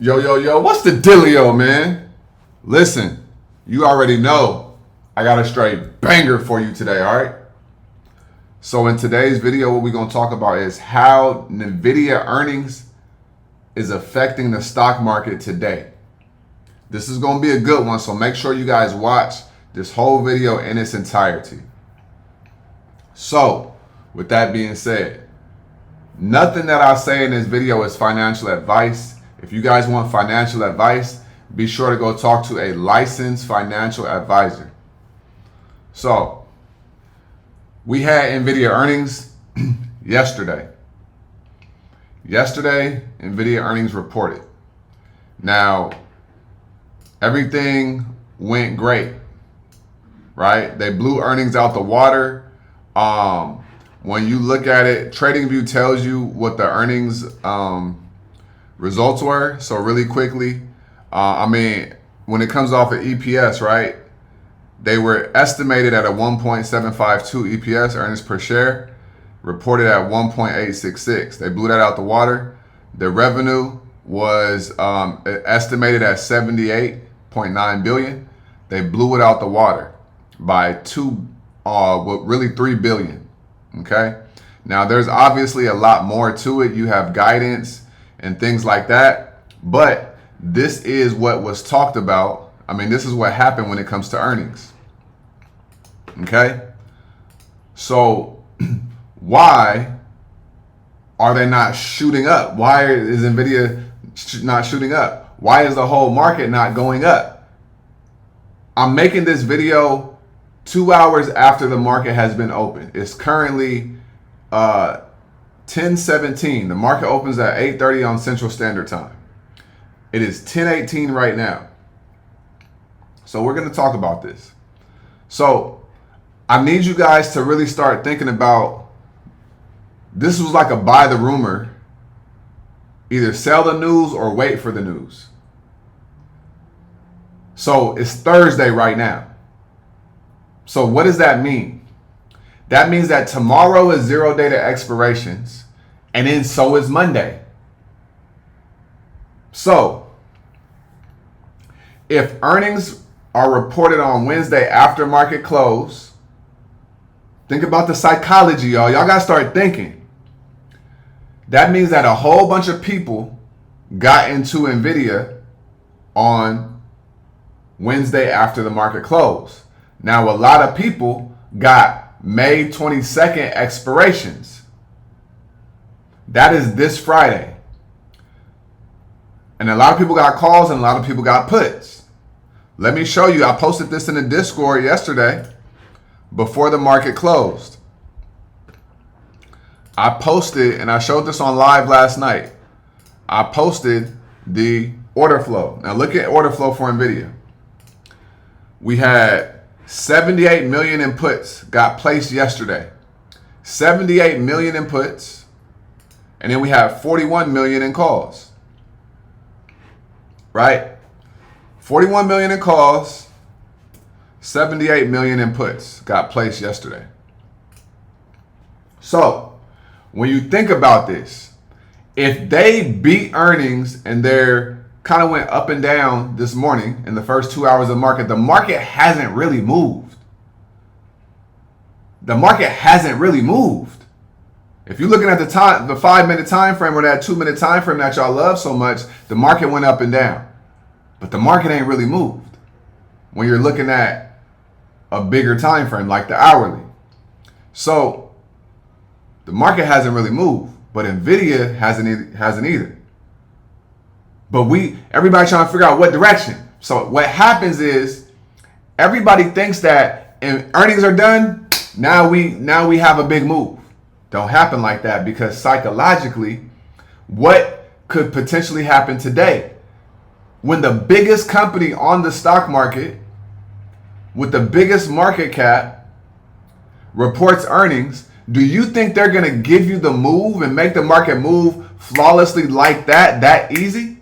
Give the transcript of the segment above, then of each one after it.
Yo, what's the dealio, man? Listen, you already know I got a straight banger for you today, all right? So in today's video, what we're going to talk about is how Nvidia earnings is affecting the stock market today. This is going to be a good one, so make sure you guys watch this whole video in its entirety. So, with that being said, nothing that I say in this video is financial advice. If you guys want financial advice, be sure to go talk to a licensed financial advisor. So, we had Nvidia earnings yesterday. Yesterday, Nvidia earnings reported. Now, everything went great, right? They blew earnings out the water. When you look at it, TradingView tells you what the earnings results were. So really quickly, when it comes off of EPS, right? They were estimated at a 1.752 EPS, earnings per share, reported at 1.866. They blew that out the water. The revenue was estimated at 78.9 billion. They blew it out the water by 3 billion. Okay. Now there's obviously a lot more to it. You have guidance and things like that, but this is what was talked about. This is what happened when it comes to earnings. Okay. So why are they not shooting up? Why is Nvidia not shooting up? Why is the whole market not going up? I'm making this video 2 hours after the market has been open. It's currently 10:17. The market opens at 8:30 on Central Standard Time. It is 10:18 right now. So we're going to talk about this. So I need you guys to really start thinking about, this was like a buy the rumor. Either sell the news or wait for the news. So it's Thursday right now. So what does that mean? That means that tomorrow is 0 day to expirations, and then so is Monday. So if earnings are reported on Wednesday after market close, think about the psychology, y'all. Y'all got to start thinking. That means that a whole bunch of people got into Nvidia on Wednesday after the market closed. Now, a lot of people got May 22nd expirations. That is this Friday. And a lot of people got calls and a lot of people got puts. Let me show you. I posted this in the Discord yesterday before the market closed. I posted, and I showed this on live last night. I posted the order flow. Now look at order flow for Nvidia. We had 78 million in puts got placed yesterday. 78 million in puts. And then we have 41 million in calls. Right? 41 million in calls. 78 million in puts got placed yesterday. So, when you think about this, if they beat earnings and they're kind of went up and down this morning in the first 2 hours of the market hasn't really moved. The market hasn't really moved. If you're looking at the 5-minute time frame or that 2-minute time frame that y'all love so much, the market went up and down. But the market ain't really moved when you're looking at a bigger time frame like the hourly. So the market hasn't really moved, but Nvidia hasn't either. But everybody trying to figure out what direction. So what happens is everybody thinks that earnings are done. Now we have a big move. Don't happen like that, because psychologically, what could potentially happen today? When the biggest company on the stock market with the biggest market cap reports earnings, do you think they're going to give you the move and make the market move flawlessly like that easy?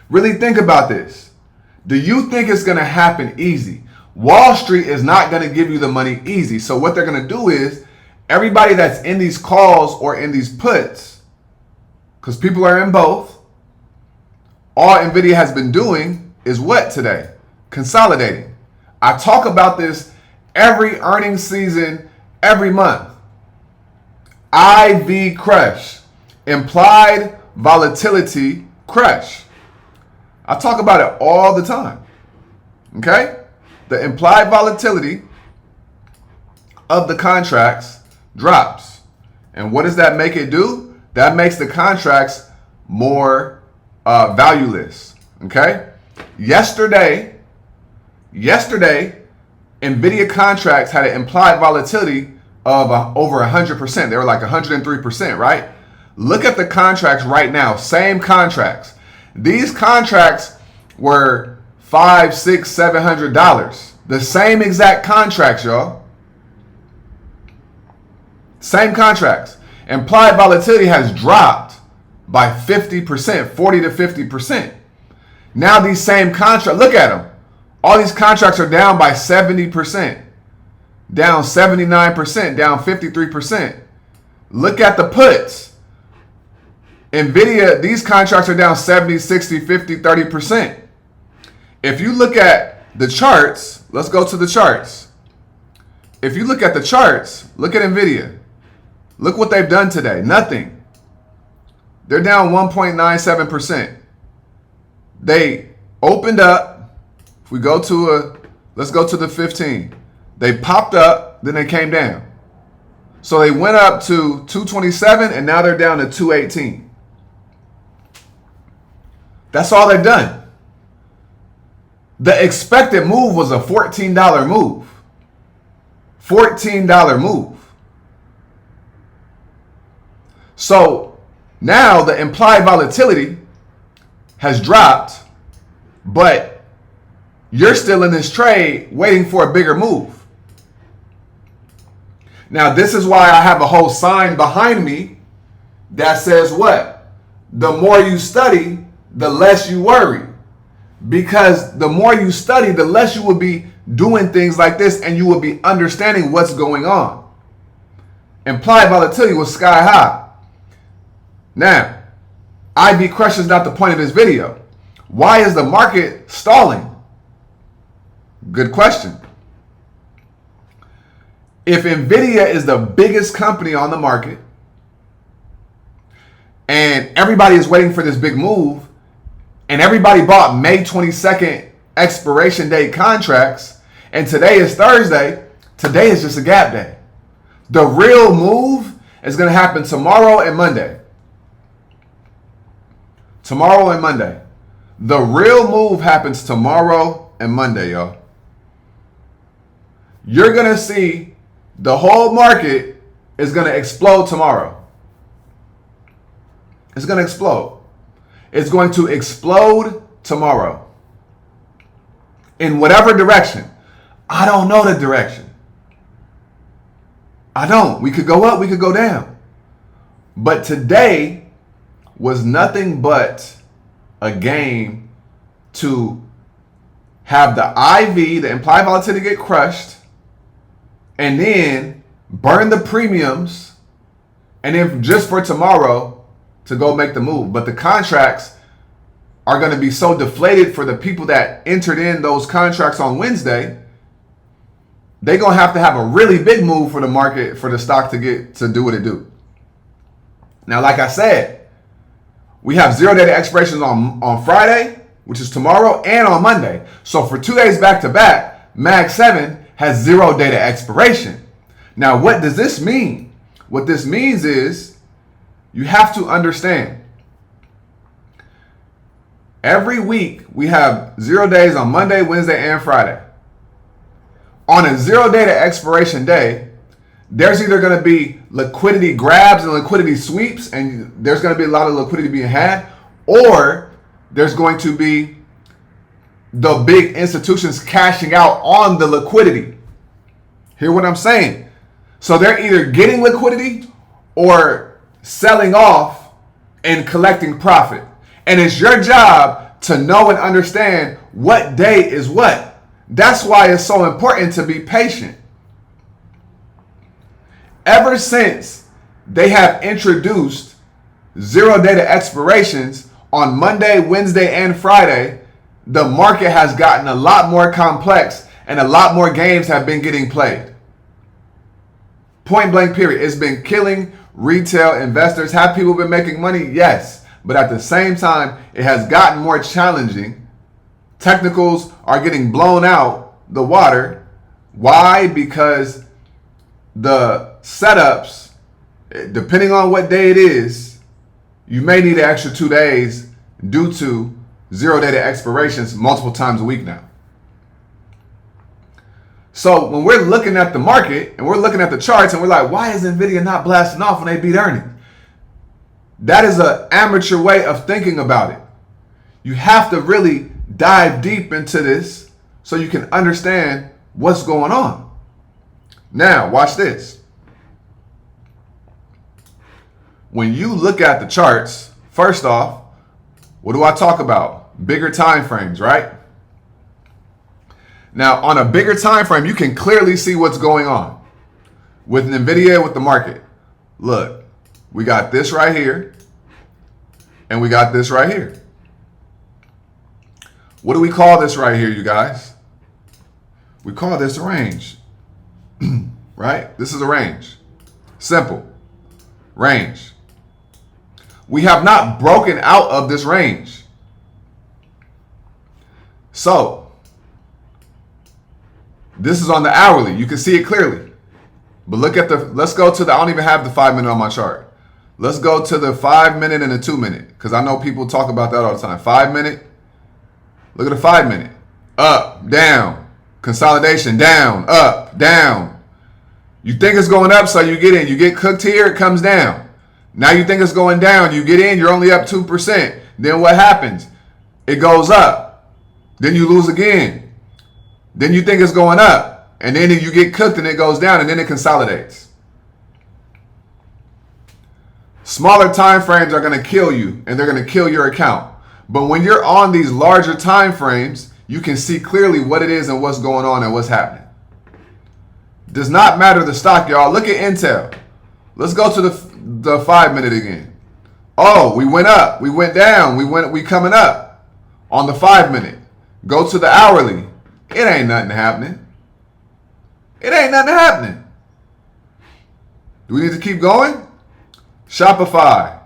Really think about this. Do you think it's going to happen easy? Wall Street is not going to give you the money easy. So what they're going to do is everybody that's in these calls or in these puts, because people are in both, all Nvidia has been doing is what today? Consolidating. I talk about this every earnings season, every month. IV crush, implied volatility crush. I talk about it all the time. Okay? The implied volatility of the contracts drops. And what does that make it do? That makes the contracts more valueless. Okay? Yesterday, Nvidia contracts had an implied volatility of over 100%. They were like 103%, right? Look at the contracts right now. Same contracts. These contracts were $500, $600, $700. The same exact contracts, y'all. Same contracts. Implied volatility has dropped by 50%, 40 to 50%. Now these same contracts, look at them. All these contracts are down by 70%, down 79%, down 53%. Look at the puts. Nvidia, these contracts are down 70, 60, 50, 30%. If you look at the charts, let's go to the charts. If you look at the charts, look at Nvidia. Look what they've done today. Nothing. They're down 1.97%. They opened up. If we go to let's go to the 15. They popped up, then they came down. So they went up to 227 and now they're down to 218. That's all they've done. The expected move was a $14 move. $14 move. So now the implied volatility has dropped, but you're still in this trade waiting for a bigger move. Now, this is why I have a whole sign behind me that says what? The more you study, the less you worry. Because the more you study, the less you will be doing things like this and you will be understanding what's going on. Implied volatility was sky high. Now, IV crush is not the point of this video. Why is the market stalling? Good question. If Nvidia is the biggest company on the market and everybody is waiting for this big move and everybody bought May 22nd expiration date contracts and today is Thursday, today is just a gap day. The real move is going to happen tomorrow and Monday. Tomorrow and Monday. The real move happens tomorrow and Monday, y'all. You're going to see the whole market is going to explode tomorrow. It's going to explode. It's going to explode tomorrow. In whatever direction. I don't know the direction. I don't. We could go up, we could go down. But today was nothing but a game to have the IV, the implied volatility, get crushed, and then burn the premiums, and then just for tomorrow to go make the move. But the contracts are going to be so deflated for the people that entered in those contracts on Wednesday. They're going to have a really big move for the market, for the stock to do what it do. Now, like I said, we have 0 data expirations on Friday, which is tomorrow, and on Monday. So for 2 days back to back, Mag 7 has 0 data expiration. Now, what does this mean? What this means is you have to understand. Every week we have 0 days on Monday, Wednesday, and Friday. On a 0 data expiration day, there's either going to be liquidity grabs and liquidity sweeps, and there's going to be a lot of liquidity being had, or there's going to be the big institutions cashing out on the liquidity. Hear what I'm saying? So they're either getting liquidity or selling off and collecting profit. And it's your job to know and understand what day is what. That's why it's so important to be patient. Ever since they have introduced 0 data expirations on Monday, Wednesday, and Friday, the market has gotten a lot more complex and a lot more games have been getting played. Point blank period. It's been killing retail investors. Have people been making money? Yes. But at the same time, it has gotten more challenging. Technicals are getting blown out the water. Why? Because the setups, depending on what day it is, you may need an extra 2 days due to zero data expirations multiple times a week now. So when we're looking at the market and we're looking at the charts and we're like, why is Nvidia not blasting off when they beat earnings? That is an amateur way of thinking about it. You have to really dive deep into this so you can understand what's going on. Now, watch this. When you look at the charts, first off, what do I talk about? Bigger time frames, right? Now, on a bigger time frame, you can clearly see what's going on with Nvidia, with the market. Look, we got this right here, and we got this right here. What do we call this right here, you guys? We call this a range, right? This is a range. Simple. Range. We have not broken out of this range. So, this is on the hourly. You can see it clearly. But look at let's go to I don't even have the 5 minute on my chart. Let's go to the 5 minute and the 2 minute. Because I know people talk about that all the time. 5 minute. Look at the 5 minute. Up, down. Consolidation, down, up, down. You think it's going up, so you get in. You get cooked here, it comes down. Now you think it's going down. You get in, you're only up 2%. Then what happens? It goes up. Then you lose again. Then you think it's going up. And then you get cooked and it goes down and then it consolidates. Smaller time frames are going to kill you and they're going to kill your account. But when you're on these larger time frames, you can see clearly what it is and what's going on and what's happening. Does not matter the stock, y'all. Look at Intel. Let's go to the 5 minute again. Oh, we went up, we went down, we coming up on the 5 minute. Go to the hourly. It ain't nothing happening. It ain't nothing happening. Do we need to keep going? Shopify.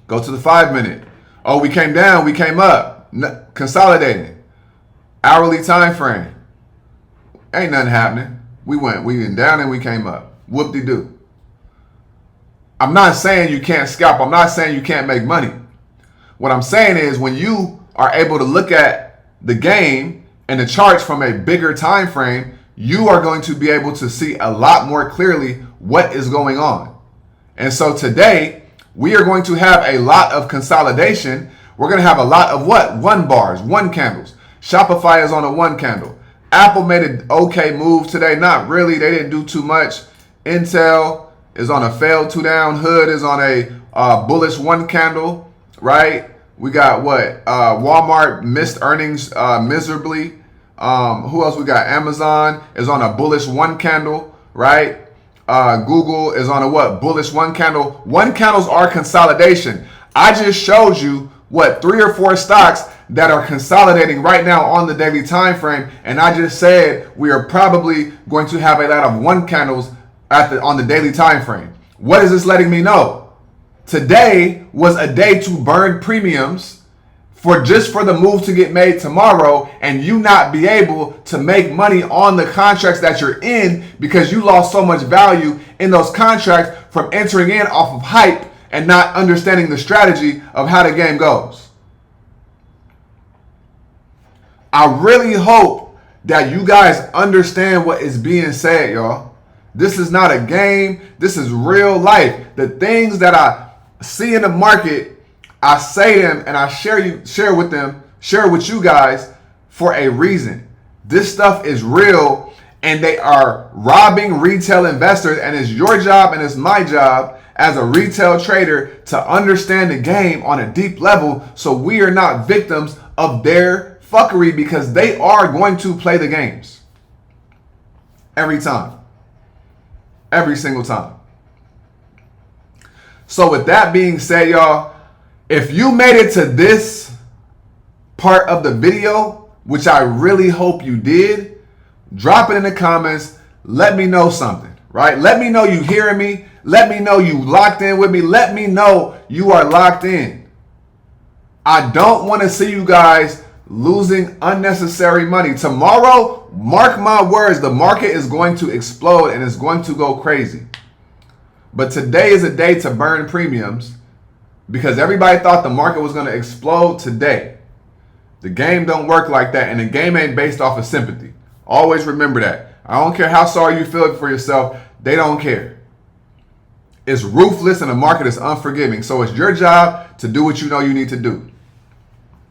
Go to the 5 minute. Oh, we came down, we came up. Consolidating. Hourly time frame. Ain't nothing happening. We went down and we came up. Whoop-de-doo. I'm not saying you can't scalp. I'm not saying you can't make money. What I'm saying is when you are able to look at the game and the charts from a bigger time frame, you are going to be able to see a lot more clearly what is going on. And so today, we are going to have a lot of consolidation. We're going to have a lot of what? 1 bars, 1 candles. Shopify is on a 1 candle. Apple made an okay move today. Not really. They didn't do too much. Intel is on a failed 2 down. Hood is on a bullish 1 candle, right? We got what? Walmart missed earnings miserably. Who else we got? Amazon is on a bullish 1 candle, right? Google is on a what? Bullish 1 candle. 1 candles are consolidation. I just showed you what? 3 or 4 stocks that are consolidating right now on the daily time frame, and I just said we are probably going to have a lot of 1 candles on the daily time frame. What is this letting me know? Today was a day to burn premiums for the move to get made tomorrow, and you not be able to make money on the contracts that you're in because you lost so much value in those contracts from entering in off of hype and not understanding the strategy of how the game goes. I really hope that you guys understand what is being said, y'all. This is not a game. This is real life. The things that I see in the market, I say them and I share with you guys for a reason. This stuff is real and they are robbing retail investors, and it's your job and it's my job as a retail trader to understand the game on a deep level so we are not victims of their fuckery, because they are going to play the games. Every time. Every single time. So with that being said, y'all, If you made it to this part of the video, which I really hope you did, drop it in the comments. Let me know something, right? Let me know you hearing me. Let me know you locked in with me. Let me know you are locked in. I don't want to see you guys losing unnecessary money. Tomorrow, mark my words, the market is going to explode and it's going to go crazy. But today is a day to burn premiums because everybody thought the market was going to explode today. The game don't work like that, and the game ain't based off of sympathy. Always remember that. I don't care how sorry you feel for yourself. They don't care. It's ruthless and the market is unforgiving. So it's your job to do what you know you need to do.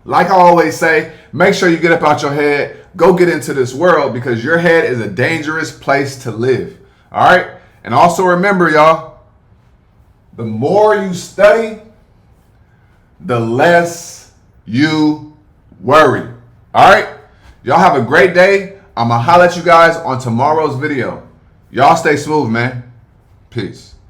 Like I always say, make sure you get up out your head. Go get into this world because your head is a dangerous place to live. All right? And also remember, y'all, the more you study, the less you worry. All right? Y'all have a great day. I'm going to holler at you guys on tomorrow's video. Y'all stay smooth, man. Peace.